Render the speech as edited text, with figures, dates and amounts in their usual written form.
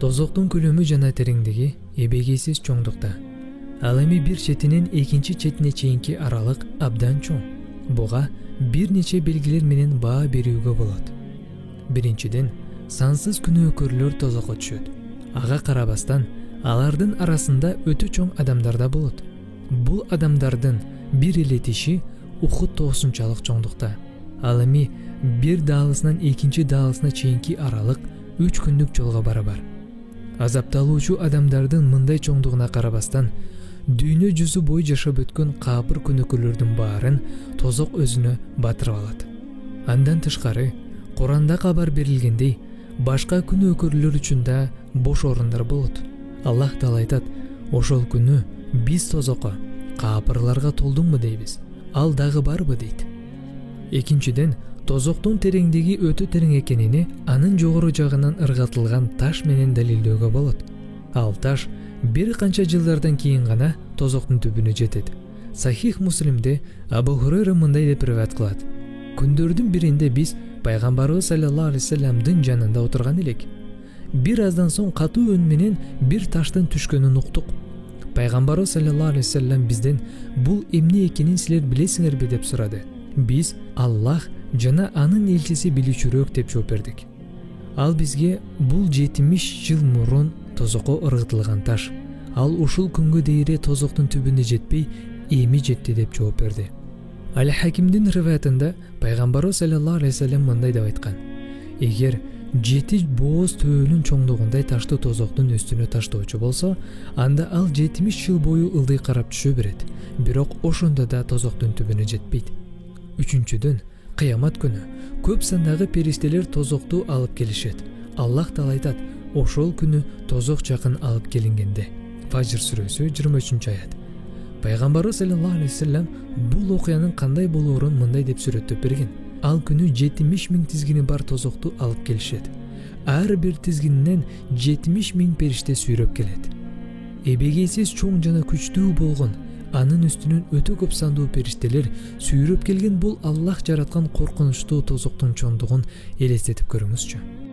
Тозоктун көлөмү жана тереңдиги эбегейсиз чоңдукта. Ал эми бир четинен экинчи четине чейинки аралык абдан чоң. Буга бир нече белгилер менен баа берүүгө болот. Биринчиден, сансыз күнөөкөрлөр тозокко түшөт. Ага карабастан, алардын арасында өтө чоң адамдар да болот. Бул адамдардын бир эле тиши Ухуд тоосунчалык чоңдукта. Ал эми бир даалысынан экинчи даалысына чейинки аралык 3 күндүк жолго барабар. Азапталуучу адамдардын мындай чоңдугуна карабастан, дүйнө жүзү бою жашап өткөн капыр күнөөкөрлөрдүн баарын тозок өзүнө батырып алат. Андан тышкары, Куранда кабар берилгендей, башка күнөөкөрлөр үчүн да бош орундар болот. Аллах Таала айтат: "Ошол күнү биз тозокко, капырларга толдуңбу дейбиз. Ал дагы барбы?" дейт. Экинчиден, тозоктун тереңдиги өтө терең экенини анын жогору жагынан ыргатылган таш менен далилдөөгө болот. Ал таш бир канча жылдардан кийин гана тозоктун түбүнө жетет. Сахих Муслимде Абу Хурайра мындай деп риваят кылат: "Күндөрдүн биринде биз пайгамбарыбыз саллаллаху алейхи вассаламдын жанында отурган элек. Бир аздан соң катуу өн менен бир таштын түшкөнүн уктук. Пайгамбарыбыз саллаллаху алейхи вассалам бизден бул эмне экенин силер билесиңерби деп сурады. Биз Аллах жана анын элчиси билүүчүрөөк деп жооп бердик. Ал бизге бул 70 жыл мурун тозокко ыргытылган таш. Ал ушул күнгө дейре тозоктун түбүнө жетпей, эми жетти деп жооп берди." Ал-Хакимдин риваятында пайгамбарыбыз саллаллаху алейхи вассалам мындай деп айткан: "Эгер 7 бооз төөлүн чоңдугундай ташты тозоктун үстүнө таштоочу болсо, анда ал 70 жыл бою ылдый карап түшө берет, бирок ошондо да тозоктун түбүнө жетпейт." Үчүнчүдөн, кыямат күнү көп сандагы периштелер тозокту алып келишет. Аллах Таала айтат: "Ошол күнү тозок жакын алып келингенде." Фажр сүрөсү 23-аят. Пайгамбарыбыз саллаллаху алейхи вассалам бул окуянын кандай болоорун мындай деп сүрөттөп берген: "Ал күнү 70 миң тизгини бар тозокту алып келишет. Ар бир тизгининен 70 миң периште сүйрөп келет. Эбегейсиз чоң жана күчтүү болгон, анын үстүнөн өтө көп сандуу периштелер сүйрөп келген бул Аллах жараткан коркунучтуу тозоктун чоңдугун элестетип көрүңүзчү."